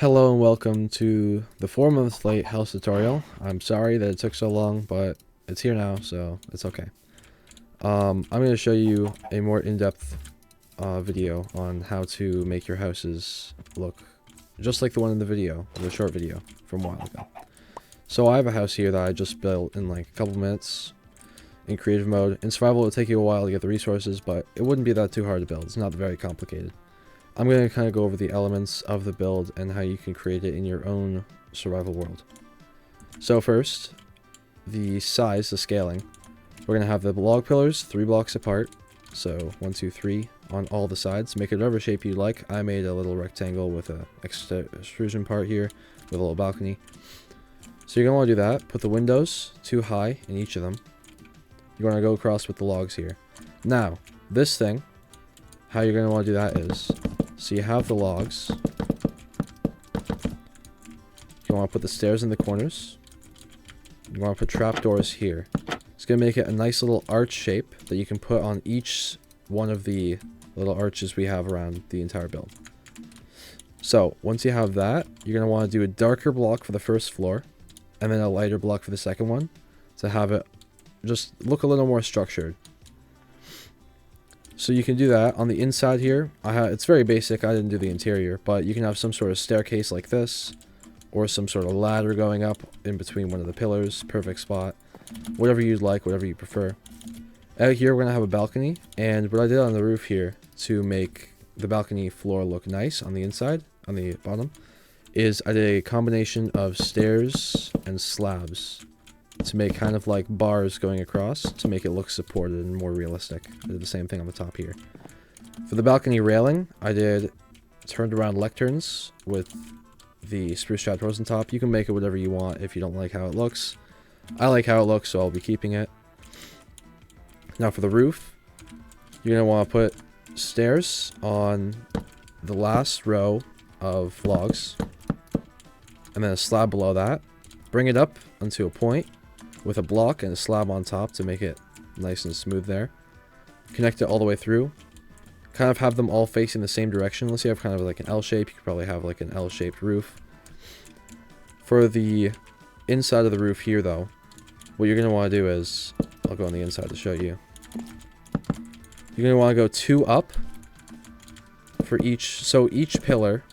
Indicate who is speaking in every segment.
Speaker 1: Hello and welcome to the 4 months late house tutorial. I'm sorry that it took so long, but it's here now, so it's okay. I'm going to show you a more in-depth video on how to make your houses look just like the one in the video, the short video from a while ago. So I have a house here that I just built in like a couple minutes in creative mode. In survival it would take you a while to get the resources, but it wouldn't be that too hard to build. It's not very complicated. I'm going to kind of go over the elements of the build and how you can create it in your own survival world. So first, the size, the scaling. We're going to have the log pillars 3 blocks apart. So 1, 2, 3 on all the sides. Make it whatever shape you like. I made a little rectangle with a extrusion part here with a little balcony. So you're going to want to do that. Put the windows 2 high in each of them. You're going to go across with the logs here. Now, this thing, how you're going to want to do that is, so you have the logs. You want to put the stairs in the corners. You want to put trapdoors here. It's going to make it a nice little arch shape that you can put on each one of the little arches we have around the entire build. So, once you have that, you're going to want to do a darker block for the first floor, and then a lighter block for the second one, to have it just look a little more structured. So you can do that on the inside here. It's very basic. I didn't do the interior, but you can have some sort of staircase like this, or some sort of ladder going up in between one of the pillars. Perfect spot. Whatever you'd like, whatever you prefer. Out here we're gonna have a balcony, and what I did on the roof here to make the balcony floor look nice on the inside, on the bottom, is I did a combination of stairs and slabs to make kind of like bars going across to make it look supported and more realistic. I did the same thing on the top here. For the balcony railing, I did turned around lecterns with the spruce trapdoors on top. You can make it whatever you want if you don't like how it looks. I like how it looks, so I'll be keeping it. Now for the roof, you're going to want to put stairs on the last row of logs, and then a slab below that. Bring it up onto a point with a block and a slab on top to make it nice and smooth there. Connect it all the way through. Kind of have them all facing the same direction. Unless you have kind of like an L shape, you could probably have like an L-shaped roof. For the inside of the roof here though, what you're going to want to do is, I'll go on the inside to show you. You're going to want to go 2 up for each, so each pillar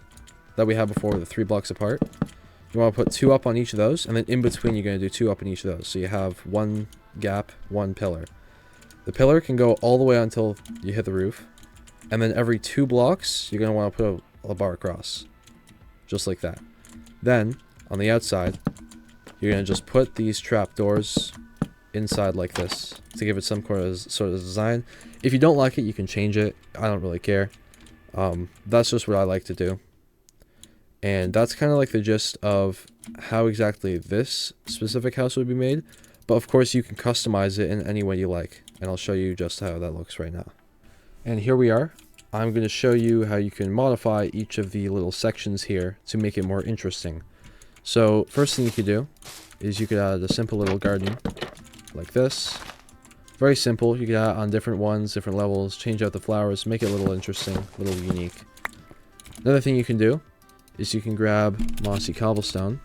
Speaker 1: that we had before, the 3 blocks apart, you want to put 2 up on each of those, and then in between you're going to do 2 up in each of those. So you have 1 gap, 1 pillar. The pillar can go all the way until you hit the roof, and then every 2 blocks you're going to want to put a bar across. Just like that. Then, on the outside, you're going to just put these trapdoors inside like this to give it some sort of design. If you don't like it, you can change it. I don't really care. That's just what I like to do. And that's kind of like the gist of how exactly this specific house would be made. But of course you can customize it in any way you like. And I'll show you just how that looks right now. And here we are. I'm going to show you how you can modify each of the little sections here to make it more interesting. So first thing you could do is you could add a simple little garden like this. Very simple. You could add on different ones, different levels, change out the flowers, make it a little interesting, a little unique. Another thing you can do is you can grab mossy cobblestone.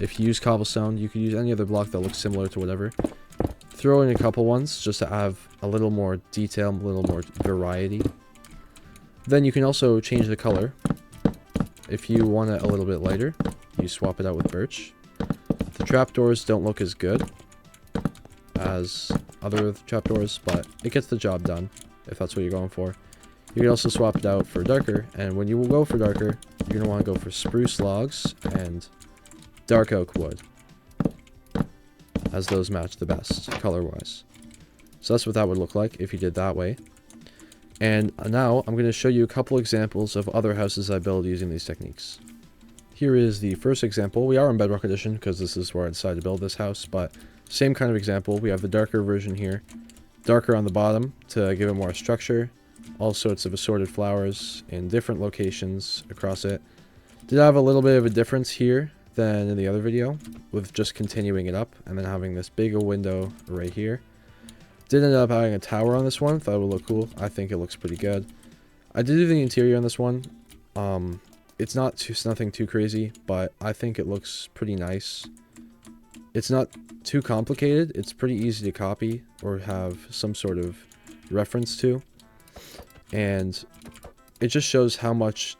Speaker 1: If you use cobblestone, you could use any other block that looks similar to whatever. Throw in a couple ones just to have a little more detail, a little more variety. Then you can also change the color. If you want it a little bit lighter, you swap it out with birch. The trapdoors don't look as good as other trapdoors, but it gets the job done if that's what you're going for. You can also swap it out for darker, and when you will go for darker, you're going to want to go for spruce logs and dark oak wood, as those match the best color-wise. So that's what that would look like if you did that way. And now I'm going to show you a couple examples of other houses I build using these techniques. Here is the first example. We are in Bedrock Edition because this is where I decided to build this house, but same kind of example. We have the darker version here. Darker on the bottom to give it more structure. All sorts of assorted flowers in different locations across it. Did have a little bit of a difference here than in the other video, with just continuing it up and then having this big window right here. Did end up having a tower on this one. Thought it would look cool. I think it looks pretty good. I did do the interior on this one. It's nothing too crazy, but I think it looks pretty nice. It's not too complicated. It's pretty easy to copy or have some sort of reference to. And it just shows how much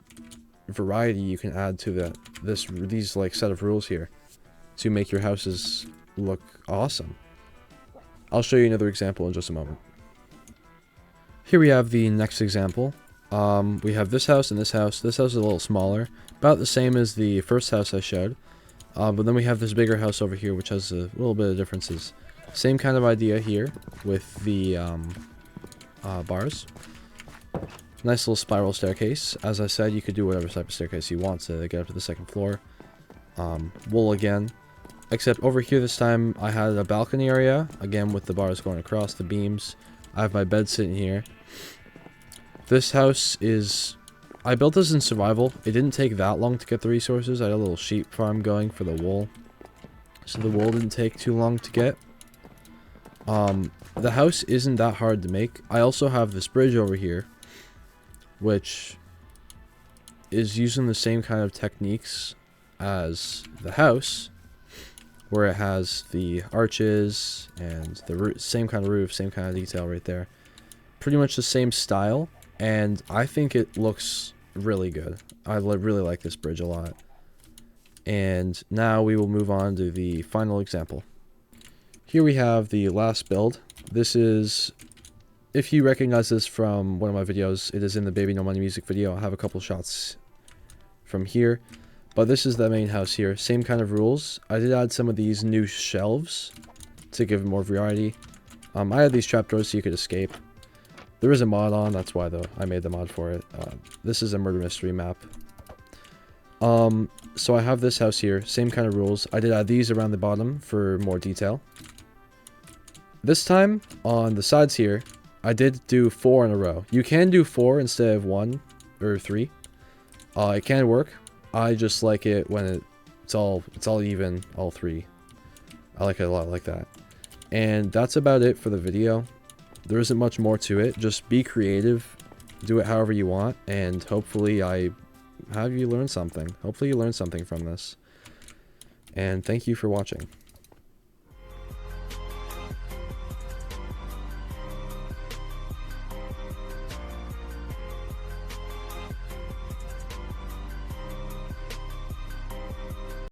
Speaker 1: variety you can add to these like set of rules here to make your houses look awesome. I'll show you another example in just a moment. Here we have the next example. We have this house and this house. This house is a little smaller, about the same as the first house I showed. But then we have this bigger house over here, which has a little bit of differences. Same kind of idea here with the bars. Nice little spiral staircase. As I said, you could do whatever type of staircase you want to get up to the second floor. Wool again. Except over here this time, I had a balcony area, again with the bars going across the beams. I have my bed sitting here. This house is... I built this in survival. It didn't take that long to get the resources. I had a little sheep farm going for the wool. So the wool didn't take too long to get. The house isn't that hard to make. I also have this bridge over here, which is using the same kind of techniques as the house, where it has the arches and the same kind of roof, same kind of detail right there. Pretty much the same style. And I think it looks really good. I really like this bridge a lot. And now we will move on to the final example. Here we have the last build. This is, if you recognize this from one of my videos, it is in the Baby No Money music video. I have a couple shots from here. But this is the main house here. Same kind of rules. I did add some of these new shelves to give more variety. I had these trapdoors so you could escape. There is a mod on, that's why though I made the mod for it. This is a murder mystery map. So I have this house here, same kind of rules. I did add these around the bottom for more detail. This time, on the sides here, I did do 4 in a row. You can do 4 instead of 1 or 3. It can work. I just like it when it's all even, all 3. I like it a lot like that. And that's about it for the video. There isn't much more to it. Just be creative, do it however you want, and hopefully I have you learn something. Hopefully you learned something from this. And thank you for watching.